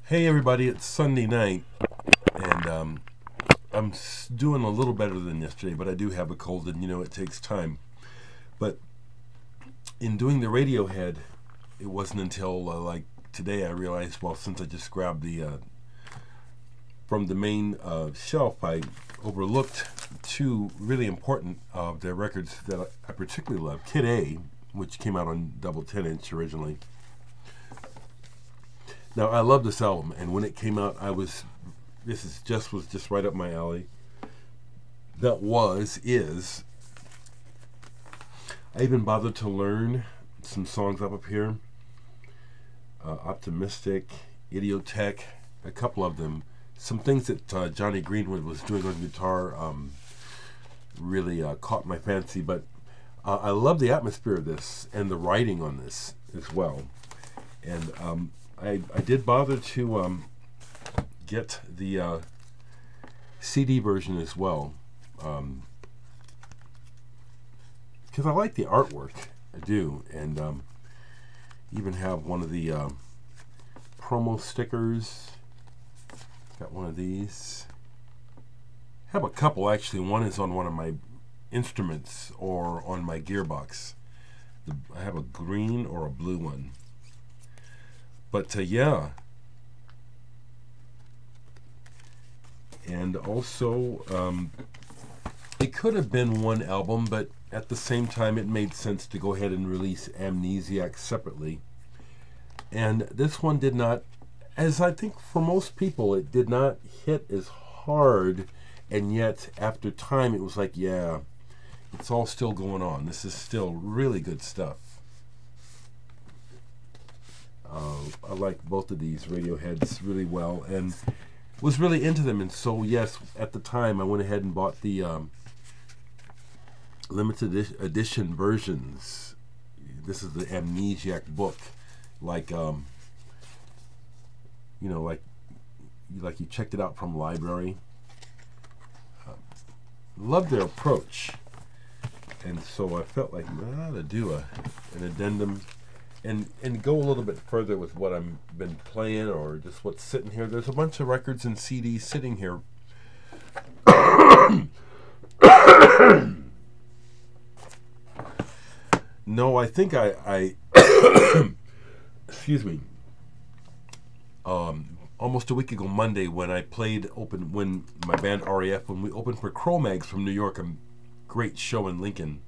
Hey everybody, it's Sunday night, and I'm doing a little better than yesterday, but I do have a cold, and it takes time. But in doing the Radiohead, it wasn't until like today I realized, well, since I just grabbed the from the main shelf, I overlooked two really important of their records that I particularly love. Kid A, which came out on double 10-inch originally. Now I love this album, and when it came out, was just right up my alley. Is. I even bothered to learn some songs up here. Optimistic, Idiotech, a couple of them. Some things that Johnny Greenwood was doing on guitar really caught my fancy, but I love the atmosphere of this and the writing on this as well. And I did bother to get the CD version as well, because I like the artwork. I do, and even have one of the promo stickers. Got one of these. Have a couple actually. One is on one of my instruments or on my gearbox. I have a green or a blue one. But yeah, and also it could have been one album, but at the same time it made sense to go ahead and release Amnesiac separately. And this one did not, as I think for most people, it did not hit as hard, and yet after time it was like, yeah, it's all still going on. This is still really good stuff. I like both of these Radioheads really well, and was really into them. And so, yes, at the time, I went ahead and bought the limited edition versions. This is the Amnesiac book, like like you checked it out from library. Loved their approach, and so I felt like I ought to do an addendum. And go a little bit further with what I've been playing or just what's sitting here. There's a bunch of records and CDs sitting here. No, I think I excuse me. Almost a week ago Monday, when I when my band RAF, when we opened for Cro-Mags from New York, a great show in Lincoln.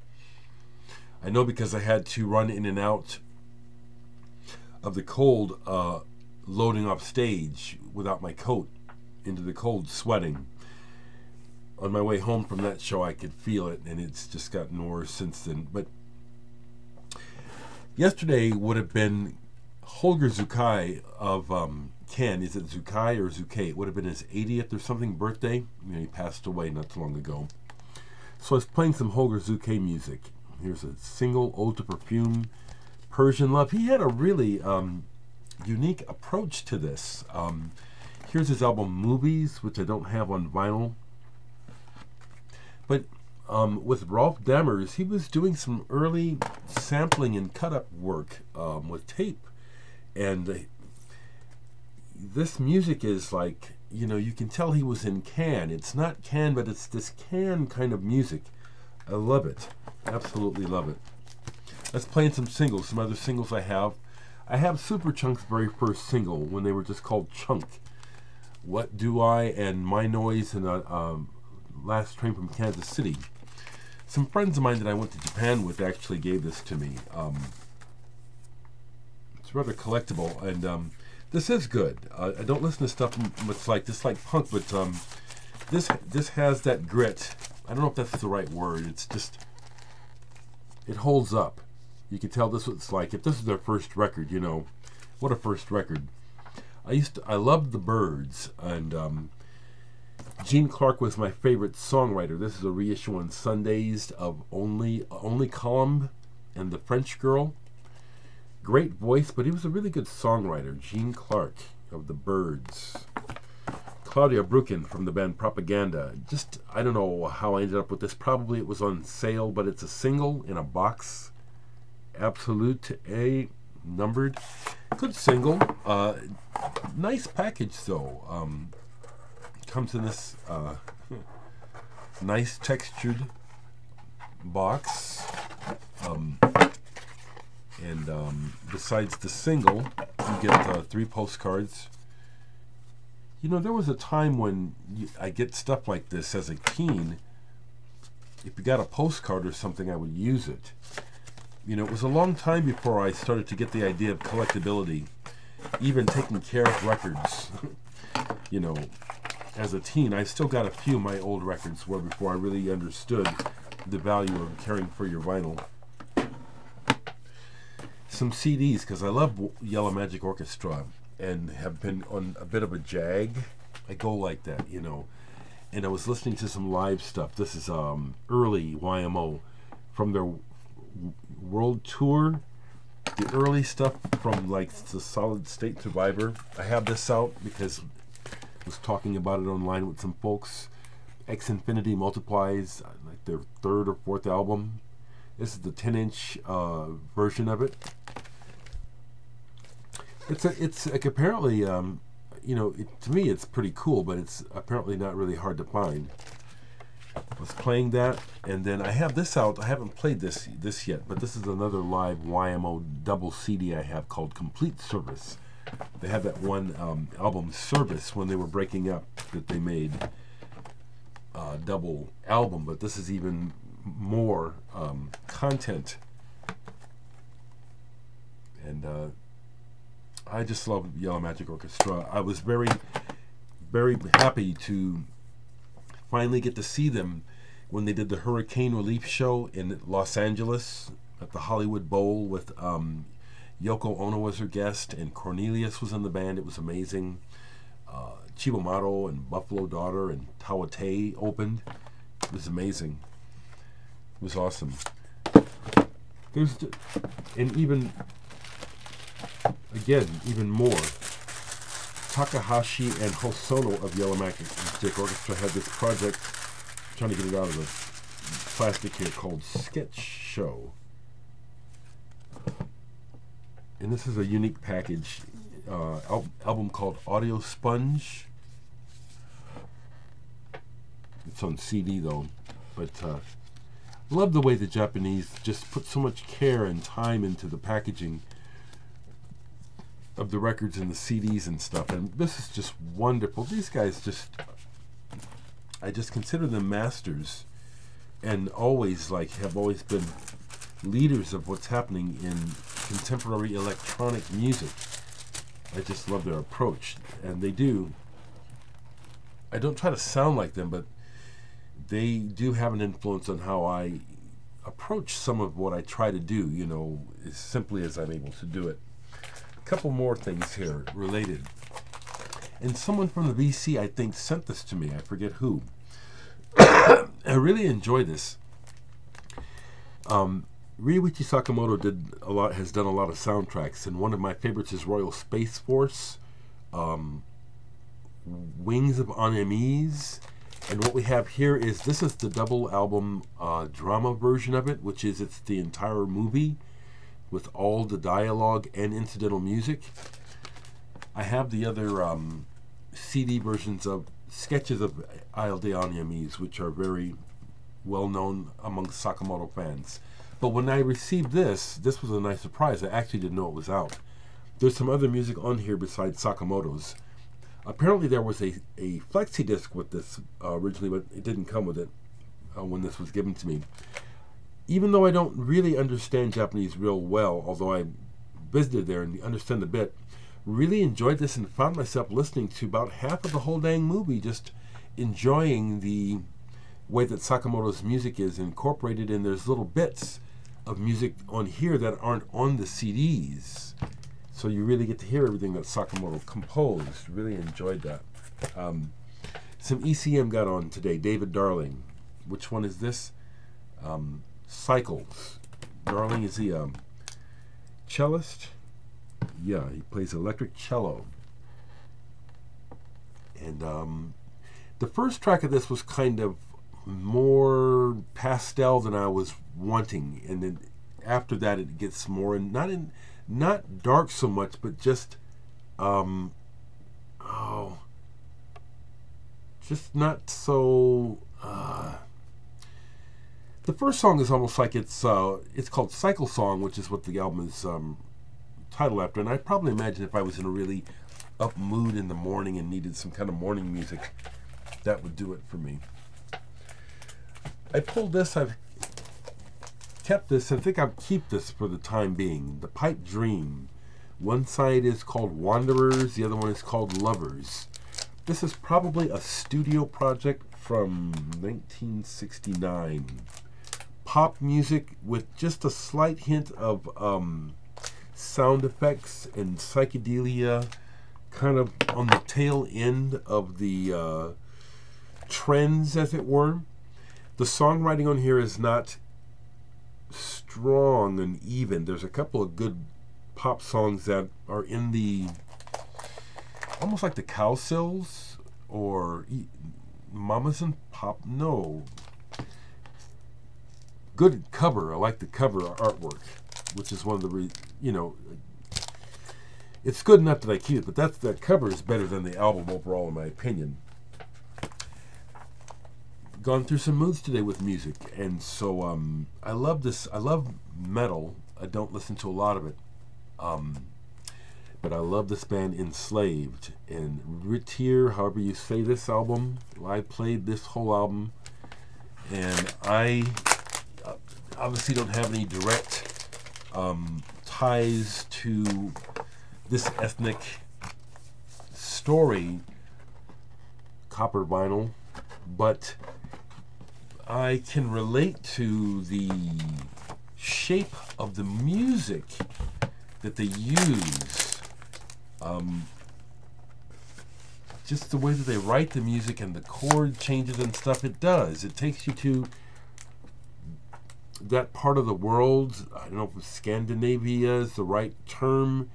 I know because I had to run in and out of the cold, loading up stage without my coat into the cold, sweating. On my way home from that show, I could feel it, and it's just gotten worse since then. But yesterday would have been Holger Czukay of Ken. Is it Czukay or Czukay? It would have been his 80th or something birthday. He passed away not too long ago. So I was playing some Holger Czukay music. Here's a single, Ode to Perfume, Persian Love. He had a really unique approach to this. Here's his album Movies, which I don't have on vinyl. But with Rolf Dammers, he was doing some early sampling and cut-up work with tape. And this music is like, you can tell he was in Can. It's not Can, but it's this Can kind of music. I love it. Absolutely love it. Let's play some singles. Some other singles I have. I have Superchunk's very first single when they were just called Chunk. What Do I and My Noise and Last Train from Kansas City. Some friends of mine that I went to Japan with actually gave this to me. It's rather collectible, and this is good. I don't listen to stuff much like this, like punk, but this has that grit. I don't know if that's the right word. It's just, it holds up. You can tell this what it's like. If this is their first record, what a first record. I loved the Byrds, and Gene Clark was my favorite songwriter. This is a reissue on Sundays of Only Column and The French Girl. Great voice, but he was a really good songwriter. Gene Clark of the Byrds. Claudia Brucken from the band Propaganda. Just, I don't know how I ended up with this. Probably it was on sale, but it's a single in a box. Absolute A numbered. Good single. Nice package though. Comes in this nice textured box. And besides the single, you get 3 postcards. You know, there was a time when I get stuff like this as a teen. If you got a postcard or something, I would use it. You know, it was a long time before I started to get the idea of collectability, even taking care of records. You know, as a teen, I still got a few of my old records where before I really understood the value of caring for your vinyl. Some CDs, because I love Yellow Magic Orchestra and have been on a bit of a jag. I go like that, you know. And I was listening to some live stuff. This is early YMO from their world tour. The early stuff from like the Solid State Survivor. I have this out because I was talking about it online with some folks. X Infinity Multiplies, like their 3rd or 4th album. This is the 10-inch version of it. It's like apparently, you know, to me it's pretty cool, but it's apparently not really hard to find. I was playing that, and then I have this out. I haven't played this yet, but this is another live YMO double CD I have called Complete Service. They had that one album Service when they were breaking up that they made a double album, but this is even more content. And I just love Yellow Magic Orchestra. I was very, very happy to finally get to see them when they did the Hurricane Relief Show in Los Angeles at the Hollywood Bowl with Yoko Ono as her guest, and Cornelius was in the band. It was amazing. Chibomato and Buffalo Daughter and Tawate opened. It was amazing. It was awesome. And even more. Takahashi and Hosono of Yellow Magic Orchestra had this project, I'm trying to get it out of the plastic here, called Sketch Show. And this is a unique package, album called Audio Sponge. It's on CD though, but love the way the Japanese just put so much care and time into the packaging of the records and the CDs and stuff, and this is just wonderful. These guys I just consider them masters, and have always been leaders of what's happening in contemporary electronic music. I just love their approach, and they do. I don't try to sound like them, but they do have an influence on how I approach some of what I try to do, you know, as simply as I'm able to do it. A couple more things here related. And someone from the VC, I think, sent this to me. I forget who. I really enjoy this. Ryuichi Sakamoto has done a lot of soundtracks, and one of my favorites is Royal Space Force, Wings of Unease. And what we have here is, this is the double album drama version of it, which is, it's the entire movie with all the dialogue and incidental music. I have the other CD versions of sketches of Isle de Unease, which are very well known among Sakamoto fans. But when I received this was a nice surprise. I actually didn't know it was out. There's some other music on here besides Sakamoto's. Apparently there was a flexi disc with this originally, but it didn't come with it when this was given to me. Even though I don't really understand Japanese real well, although I visited there and understand a bit, really enjoyed this and found myself listening to about half of the whole dang movie, just enjoying the way that Sakamoto's music is incorporated, and there's little bits of music on here that aren't on the CDs. So you really get to hear everything that Sakamoto composed. Really enjoyed that. Some ECM got on today. David Darling. Which one is this? Cycles. Darling is the cellist. Yeah, he plays electric cello. And the first track of this was kind of more pastel than I was wanting, and then after that it gets more, and not dark so much, but just just not so. The first song is almost like it's called Cycle Song, which is what the album is titled after. And I probably imagine if I was in a really up mood in the morning and needed some kind of morning music, that would do it for me. I pulled this. I've kept this. I think I'll keep this for the time being. The Pipe Dream. One side is called Wanderers. The other one is called Lovers. This is probably a studio project from 1969. Pop music with just a slight hint of sound effects and psychedelia, kind of on the tail end of the trends, as it were. The songwriting on here is not strong and even. There's a couple of good pop songs that are in the almost like the Cowsills or Mamas and Pop. No. Good cover. I like the cover artwork, which is one of the, it's good enough that I keep it, but that cover is better than the album overall, in my opinion. Gone through some moods today with music, and so I love this. I love metal. I don't listen to a lot of it, but I love this band Enslaved, and Ritier, however you say this album. I played this whole album, and I obviously don't have any direct ties to this ethnic story, copper vinyl, but I can relate to the shape of the music that they use. Just the way that they write the music and the chord changes and stuff, it does. It takes you to that part of the world. I don't know if Scandinavia is the right term.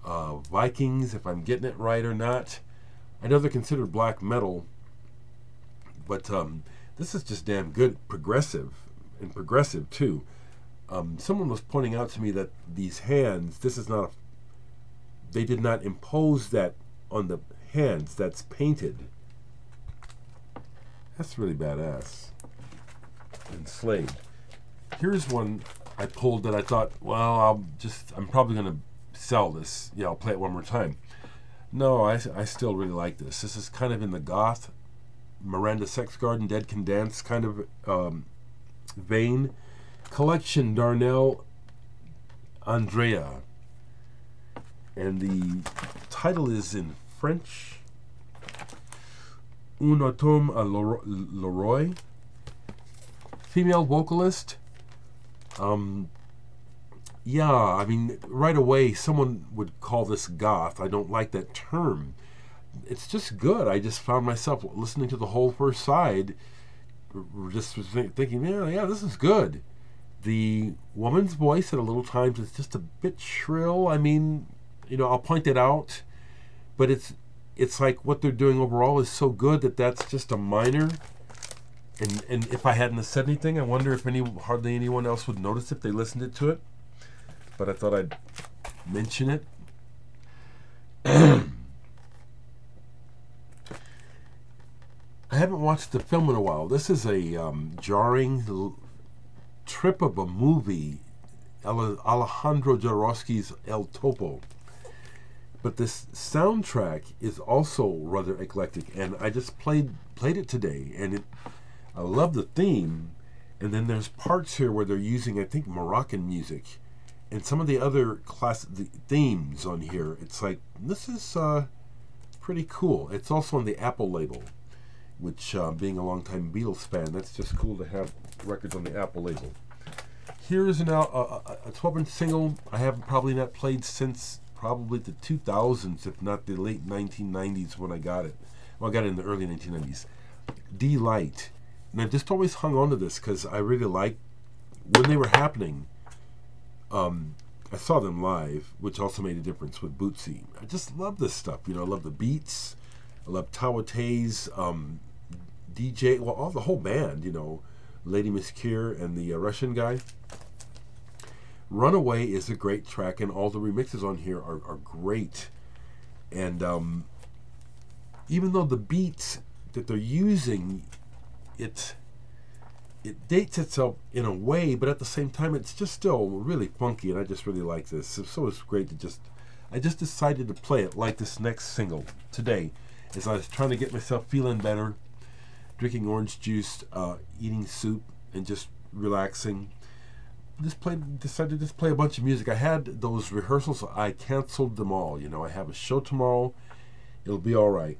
Vikings, if I'm getting it right or not. I know they're considered black metal, but this is just damn good, progressive too. Someone was pointing out to me that these hands, this is not they did not impose that on the hands. That's painted. That's really badass. Enslaved. Here's one I pulled that I thought, well, I'm probably going to sell this. Yeah, I'll play it one more time. No, I still really like this. This is kind of in the goth, Miranda Sex Garden, Dead Can Dance kind of vein. Collection Darnell Andrea. And the title is in French. Un automne à Leroy. Female vocalist. Yeah, I mean, right away, someone would call this goth. I don't like that term. It's just good. I just found myself listening to the whole first side, just thinking, yeah, this is good. The woman's voice at a little times is just a bit shrill. I mean, I'll point it out, but it's like what they're doing overall is so good that that's just a minor. And if I hadn't said anything, I wonder if hardly anyone else would notice if they listened to it. But I thought I'd mention it. I haven't watched the film in a while. This is a jarring trip of a movie, Alejandro Jodorowsky's El Topo. But this soundtrack is also rather eclectic, and I just played it today, and I love the theme. And then there's parts here where they're using, I think, Moroccan music. And some of the other the themes on here, it's like, this is pretty cool. It's also on the Apple label, which, being a long-time Beatles fan, that's just cool to have records on the Apple label. Here's a 12-inch single I have probably not played since probably the 2000s, if not the late 1990s when I got it. Well, I got it in the early 1990s. Delight. And I've just always hung on to this because I really like when they were happening. I saw them live, which also made a difference with Bootsy. I just love this stuff. I love the beats. I love Tawate's DJ. Well, the whole band. Lady Miss Kier and the Russian guy. Runaway is a great track, and all the remixes on here are great. And even though the beats that they're using, it dates itself in a way, but at the same time, it's just still really funky, and I just really like this. So it's great to I just decided to play it like this next single today, as I was trying to get myself feeling better, drinking orange juice, eating soup, and just relaxing. Decided to just play a bunch of music. I had those rehearsals. I canceled them all. You know, I have a show tomorrow. It'll be all right.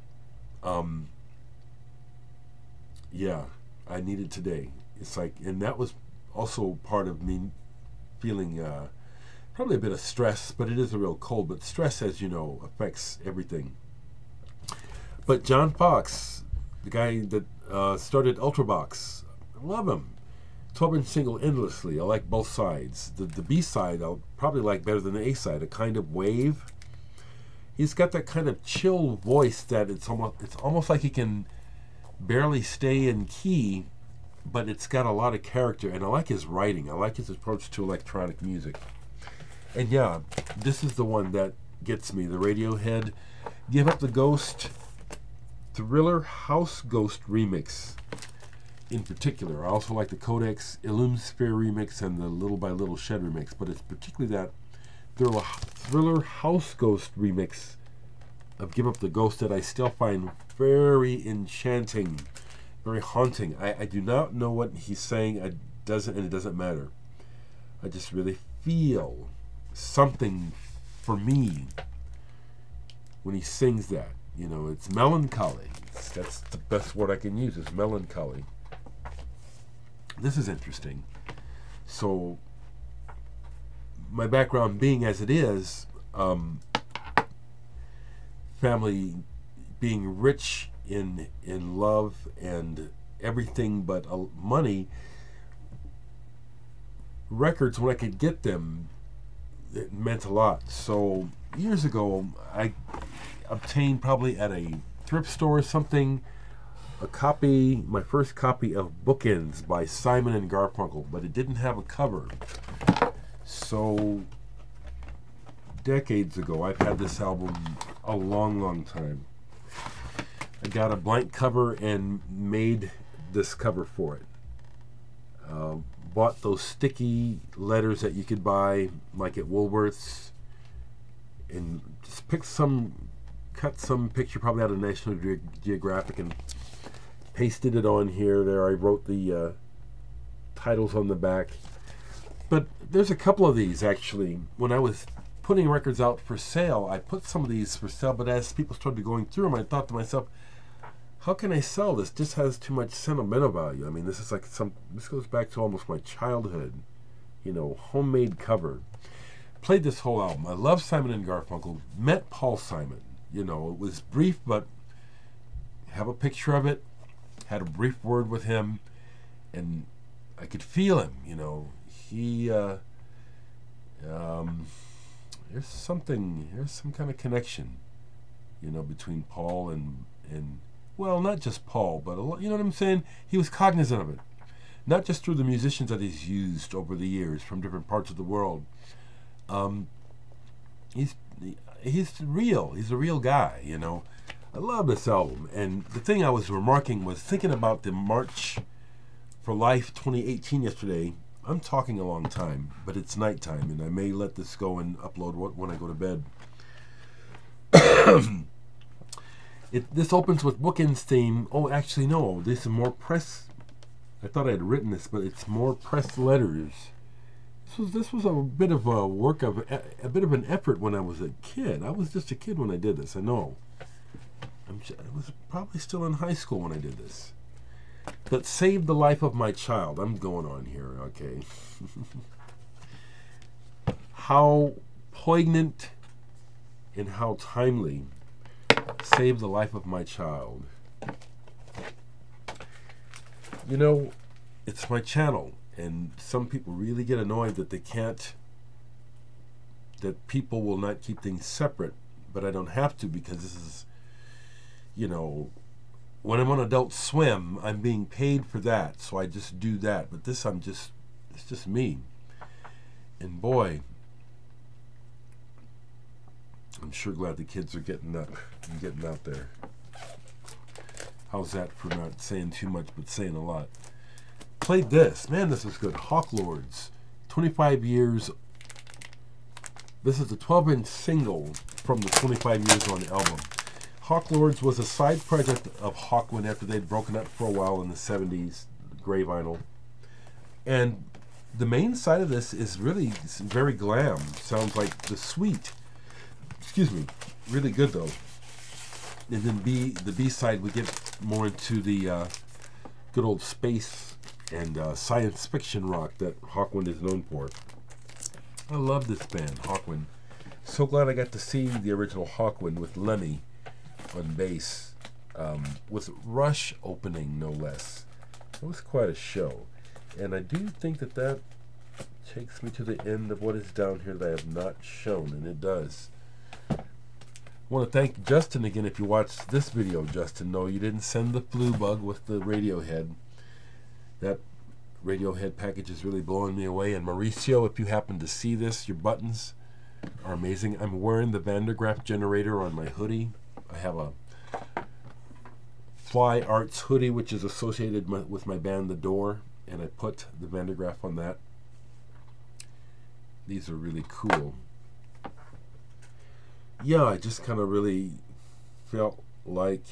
Yeah, I need it today. It's like, and that was also part of me feeling probably a bit of stress, but it is a real cold. But stress, as you know, affects everything. But John Fox, the guy that started Ultravox, I love him. 12-inch single, Endlessly. I like both sides. The B-side I'll probably like better than the A-side, A Kind of Wave. He's got that kind of chill voice that it's almost like he can barely stay in key, but it's got a lot of character, and I like his writing. I like his approach to electronic music. And yeah, this is the one that gets me, the Radiohead Give Up the Ghost Thriller House Ghost remix. In particular, I also like the Codex Illumsphere remix and the Little by Little Shed remix, but it's particularly that Thriller House Ghost remix of Give Up the Ghost that I still find very enchanting, very haunting. I do not know what he's saying. It doesn't matter. I just really feel something for me when he sings that. You know, it's melancholy. That's the best word I can use, is melancholy. This is interesting. So, my background being as it is, family being rich in love and everything but money, records, when I could get them, it meant a lot. So, years ago, I obtained probably at a thrift store or something, my first copy of Bookends by Simon and Garfunkel, but it didn't have a cover. So, decades ago, I've had this album a long time. I got a blank cover and made this cover for it. Bought those sticky letters that you could buy, like at Woolworths, and just cut some picture, probably out of National Geographic, and pasted it on here. There, I wrote the titles on the back. But there's a couple of these, actually. When I was putting records out for sale, I put some of these for sale, but as people started going through them, I thought to myself, how can I sell this? This has too much sentimental value. I mean, this is like this goes back to almost my childhood, you know, homemade cover. Played this whole album. I love Simon and Garfunkel. Met Paul Simon. You know, it was brief, but have a picture of it. Had a brief word with him, and I could feel him. You know, he there's some kind of connection, you know, between Paul and well, not just Paul, but you know what I'm saying. He was cognizant of it, not just through the musicians that he's used over the years from different parts of the world. He's real. He's a real guy, you know. I love this album, and the thing I was remarking was thinking about the March for Life 2018 yesterday. I'm talking a long time, but it's nighttime, and I may let this go and upload when I go to bed. This opens with Bookends theme. Oh, actually, no. This is more press. I thought I had written this, but it's more press letters. This was a bit of a bit of an effort when I was a kid. I was just a kid when I did this. I know. I was probably still in high school when I did this. But Saved the Life of My Child. I'm going on here, okay. How poignant and how timely. Saved the Life of My Child. You know, it's my channel, and some people really get annoyed that that people will not keep things separate, but I don't have to, because this is, you know, when I'm on Adult Swim, I'm being paid for that, so I just do that. But this, it's just me. And boy, I'm sure glad the kids are getting up and getting out there. How's that for not saying too much but saying a lot? Played this. Man, this is good. Hawklords. 25 years. This is the 12-inch single from the 25 Years On album. Hawklords was a side project of Hawkwind after they'd broken up for a while in the 70s, gray vinyl. And the main side of this is really very glam. Sounds like The Sweet. Excuse me. Really good, though. And then the B side, we get more into the good old space and science fiction rock that Hawkwind is known for. I love this band, Hawkwind. So glad I got to see the original Hawkwind with Lemmy on bass, with Rush opening, no less. It was quite a show. And I do think that takes me to the end of what is down here that I have not shown, and it does. I want to thank Justin again. If you watched this video, Justin, no, you didn't send the flu bug with the Radiohead. That Radiohead package is really blowing me away. And Mauricio, if you happen to see this, your buttons are amazing. I'm wearing the Van der Graaf generator on my hoodie. I have a Fly Arts hoodie, which is associated with my band, The Door, and I put the Van der Graaf on that. These are really cool. Yeah, I just kind of really feel like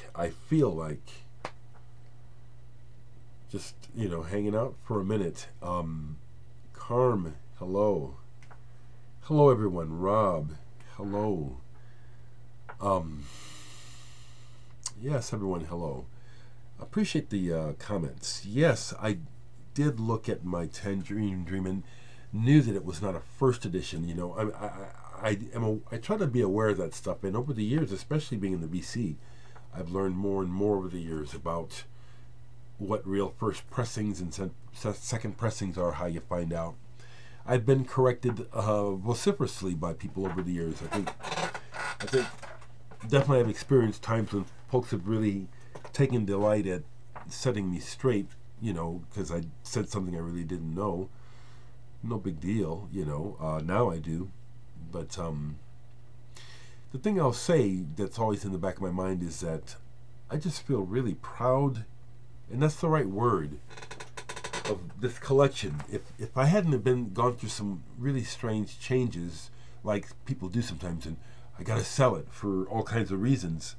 just, you know, hanging out for a minute. Carm, hello. Hello, everyone. Rob, hello. Yes, everyone, hello. Appreciate the comments. Yes, I did look at my Tangerine Dream and knew that it was not a first edition. You know, I try to be aware of that stuff, and over the years, especially being in the BC, I've learned more and more over the years about what real first pressings and second pressings are, how you find out. I've been corrected vociferously by people over the years. I think definitely I've experienced times when folks have really taken delight at setting me straight, you know, because I said something I really didn't know. No big deal, you know. Now I do. But the thing I'll say that's always in the back of my mind is that I just feel really proud, and that's the right word, of this collection. If I hadn't gone through some really strange changes, like people do sometimes, and I got to sell it for all kinds of reasons,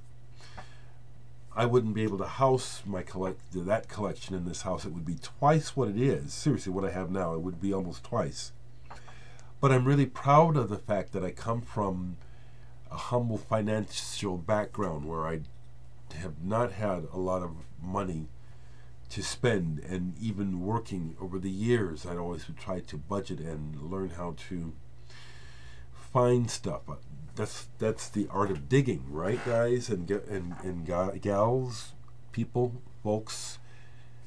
I wouldn't be able to house that collection in this house. It would be twice what it is. Seriously, what I have now, it would be almost twice. But I'm really proud of the fact that I come from a humble financial background where I have not had a lot of money to spend, and even working over the years, I always would try to budget and learn how to find stuff. That's the art of digging, right, guys and gals, people, folks,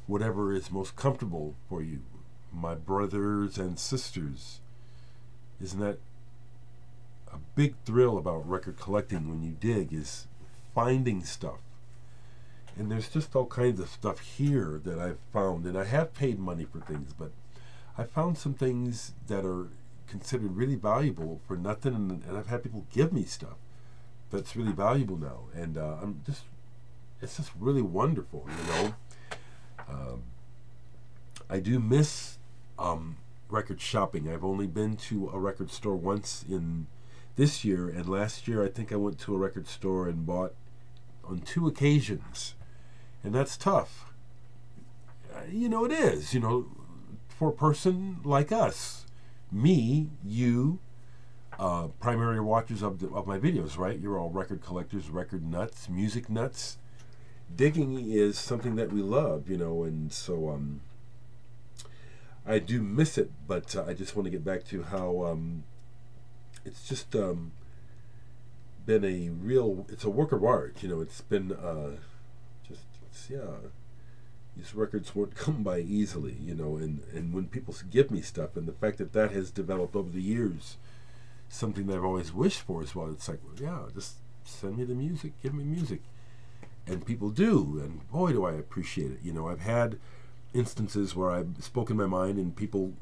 whatever is most comfortable for you, my brothers and sisters. Isn't that a big thrill about record collecting when you dig, is finding stuff? And there's just all kinds of stuff here that I've found, and I have paid money for things, but I found some things that are considered really valuable for nothing, and I've had people give me stuff that's really valuable now, and it's just really wonderful, you know. I do miss record shopping. I've only been to a record store once in this year, and last year I think I went to a record store and bought on 2 occasions, and that's tough. You know, it is, you know, for a person like us, me, you, primary watchers of my videos, right? You're all record collectors, record nuts, music nuts. Digging is something that we love, you know, and so I do miss it, but I just want to get back to how it's just been it's a work of art, you know. It's been these records won't come by easily, you know, and when people give me stuff, and the fact that has developed over the years, something that I've always wished for as well. It's like, well, yeah, just send me the music, give me music, and people do, and boy, do I appreciate it. You know, I've had instances where I've spoken my mind and people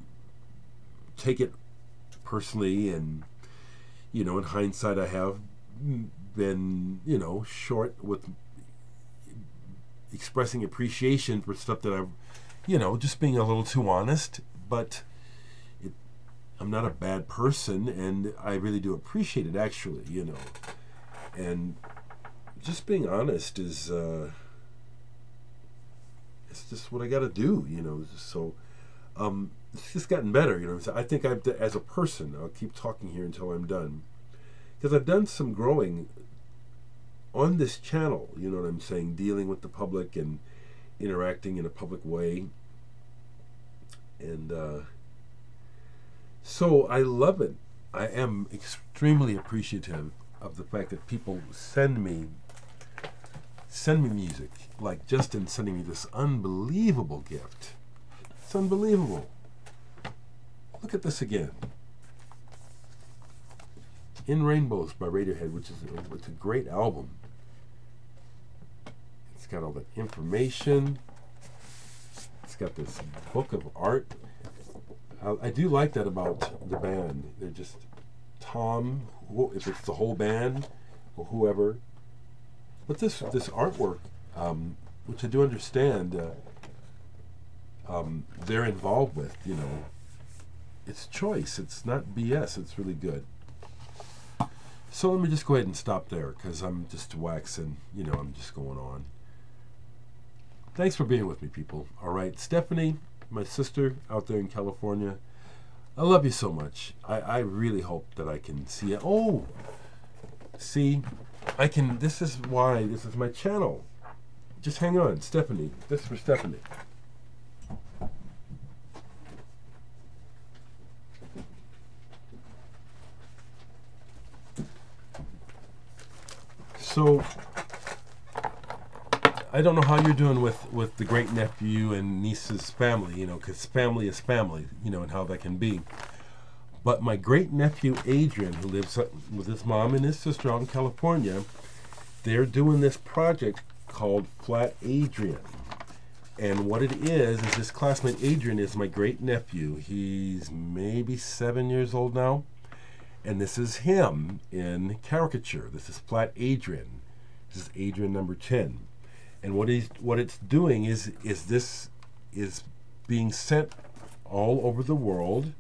take it personally, and in hindsight, I have been short with expressing appreciation for stuff that I've just being a little too honest. But I'm not a bad person, and I really do appreciate it, actually, and just being honest is it's just what I got to do, so it's just gotten better, so I think as a person, I'll keep talking here until I'm done, because I've done some growing on this channel, you know what I'm saying, dealing with the public and interacting in a public way, and so I love it. I am extremely appreciative of the fact that people send me music, like Justin sending me this unbelievable gift. It's unbelievable. Look at this again. In Rainbows by Radiohead, which is it's a great album. It's got all the information. It's got this book of art. I do like that about the band. They're just Tom, if it's the whole band or whoever. But this artwork, which I do understand, they're involved with. It's choice. It's not BS. It's really good. So let me just go ahead and stop there, because I'm just waxing. I'm just going on. Thanks for being with me, people. All right, Stephanie, my sister out there in California, I love you so much. I really hope that I can see you. Oh, see, I can. This is why this is my channel. Just hang on, Stephanie. This is for Stephanie. So I don't know how you're doing with the great nephew and niece's family, because family is family, and how that can be. But my great nephew Adrian, who lives with his mom and his sister out in California, they're doing this project called Flat Adrian. And what it is his classmate Adrian is my great nephew. He's maybe 7 years old now. And this is him in caricature. This is Flat Adrian. This is Adrian number 10. And what it's doing is this is being sent all over the world.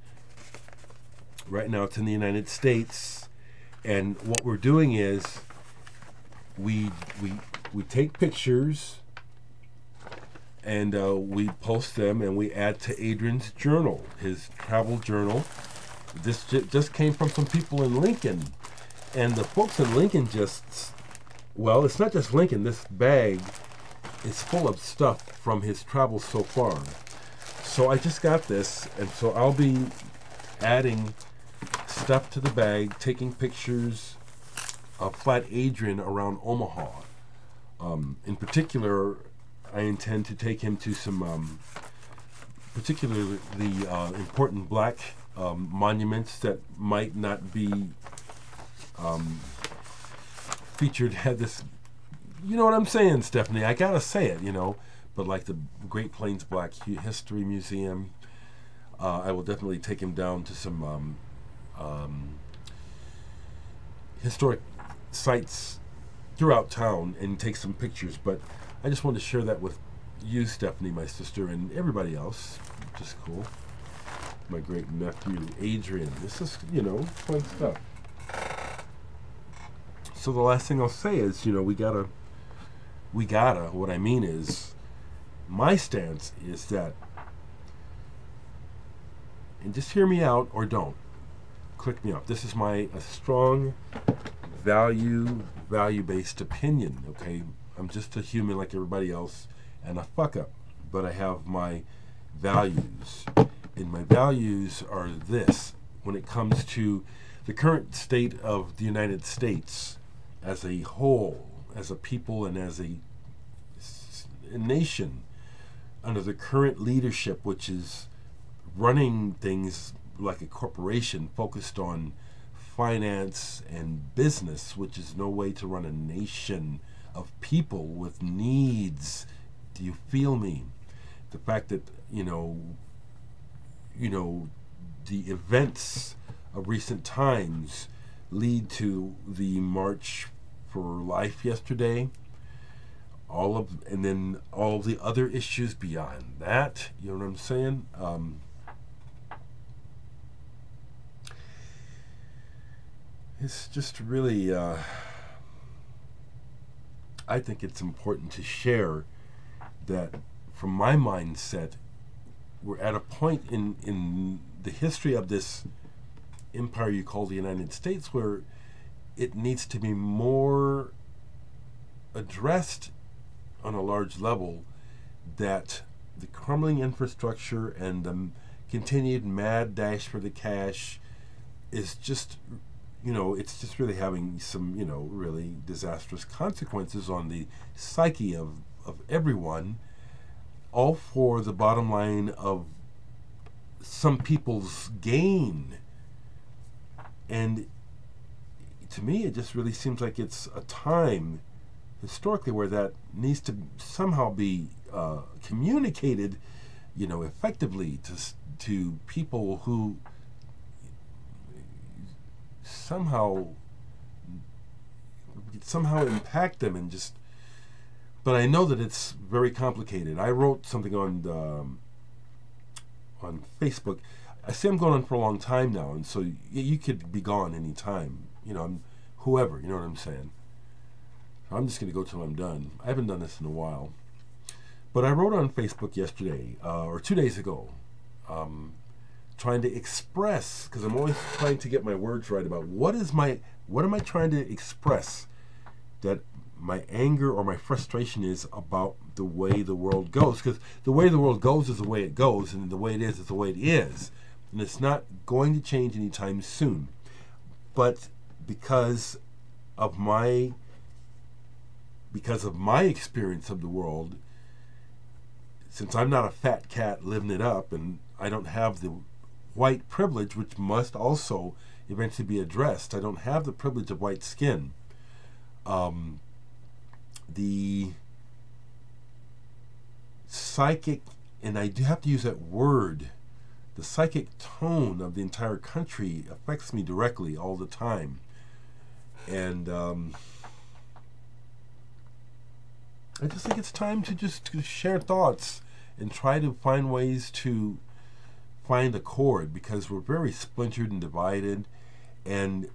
Right now it's in the United States. And what we're doing is we take pictures and we post them, and we add to Adrian's journal, his travel journal. This just came from some people in Lincoln, and the folks in Lincoln well, it's not just Lincoln. This bag is full of stuff from his travels so far. So I just got this, and so I'll be adding stuff to the bag, taking pictures of Flat Adrian around Omaha. In particular, I intend to take him to some particularly important black monuments that might not be featured. Had this, you know what I'm saying, Stephanie? I gotta say it, But like the Great Plains Black History Museum, I will definitely take him down to some historic sites throughout town and take some pictures. But I just wanted to share that with you, Stephanie, my sister, and everybody else, which is cool. My great nephew Adrian. This is, fun stuff. So the last thing I'll say is, we gotta, what I mean is, my stance is that, and just hear me out or don't, click me up. This is a strong value-based opinion, okay? I'm just a human like everybody else, and a fuck up, but I have my values. And my values are this: when it comes to the current state of the United States as a whole, as a people, and as a nation, under the current leadership, which is running things like a corporation focused on finance and business, which is no way to run a nation of people with needs. Do you feel me? The fact that, the events of recent times lead to the March for Life yesterday. And then all of the other issues beyond that, you know what I'm saying? It's just really, I think it's important to share that from my mindset, we're at a point in the history of this empire you call the United States where it needs to be more addressed on a large level, that the crumbling infrastructure and the continued mad dash for the cash is just, it's just really having some, really disastrous consequences on the psyche of everyone, all for the bottom line of some people's gain. And to me, it just really seems like it's a time historically where that needs to somehow be communicated, effectively to people who somehow impact them and just. But I know that it's very complicated. I wrote something on Facebook. I say I'm going on for a long time now, and so you could be gone any time. Whoever, you know what I'm saying? I'm just going to go till I'm done. I haven't done this in a while. But I wrote on Facebook yesterday, or 2 days ago, trying to express, because I'm always trying to get my words right about what am I trying to express that my anger or my frustration is about the way the world goes. Because the way the world goes is the way it goes, and the way it is the way it is. And it's not going to change anytime soon. But because of my experience of the world, since I'm not a fat cat living it up, and I don't have the white privilege, which must also eventually be addressed. I don't have the privilege of white skin. The psychic, and I do have to use that word, the psychic tone of the entire country affects me directly all the time. And I just think it's time to share thoughts and try to find ways to find a chord, because we're very splintered and divided. And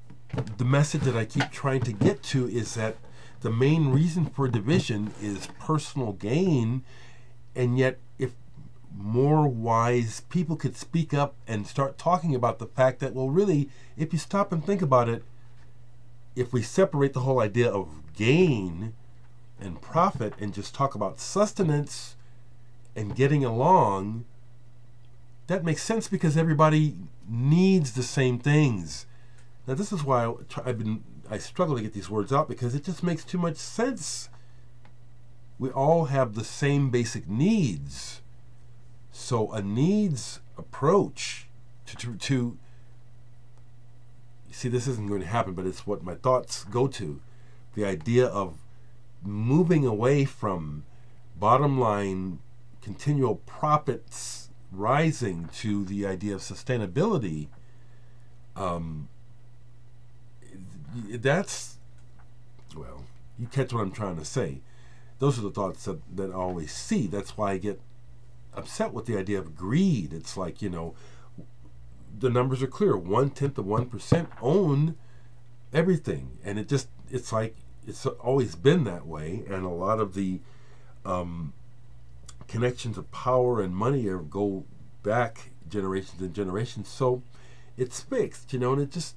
the message that I keep trying to get to is that the main reason for division is personal gain, and yet if more wise people could speak up and start talking about the fact that, well, really, if you stop and think about it, if we separate the whole idea of gain and profit and just talk about sustenance and getting along, that makes sense, because everybody needs the same things. Now, this is why I struggle to get these words out, because it just makes too much sense. We all have the same basic needs. So a needs approach to see, this isn't going to happen, but it's what my thoughts go to. The idea of moving away from bottom line continual profits rising to the idea of sustainability. That's, well, you catch what I'm trying to say. Those are the thoughts that I always see. That's why I get upset with the idea of greed. It's like, the numbers are clear. 0.1% own everything. And it's like, it's always been that way. And a lot of the connections of power and money go back generations and generations. So it's fixed, and it just,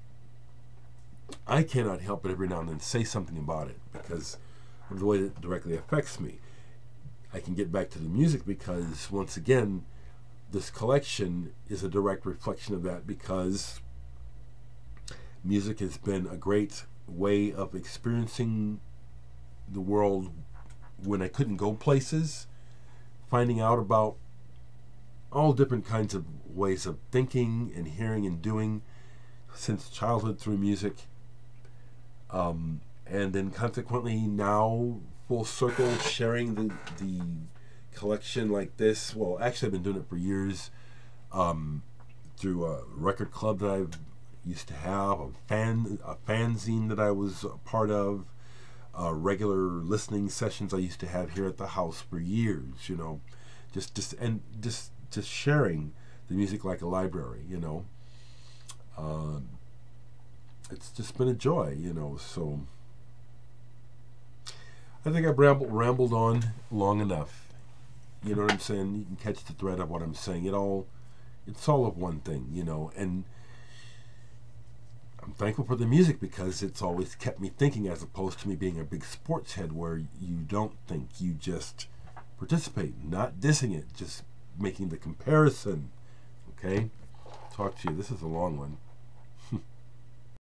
I cannot help but every now and then say something about it because of the way that it directly affects me. I can get back to the music because, once again, this collection is a direct reflection of that, because music has been a great way of experiencing the world when I couldn't go places, finding out about all different kinds of ways of thinking and hearing and doing since childhood through music. And then consequently now, full circle, sharing the collection like this. Well, actually I've been doing it for years, through a record club that I've used to have, a fanzine that I was a part of, regular listening sessions I used to have here at the house for years, you know, just sharing the music like a library, you know. It's just been a joy, you know. So I think I've rambled on long enough. You know what I'm saying? You can catch the thread of what I'm saying. It's all of one thing, you know. And I'm thankful for the music because it's always kept me thinking, as opposed to me being a big sports head where you don't think, you just participate, not dissing it, just making the comparison. Okay? Talk to you. This is a long one.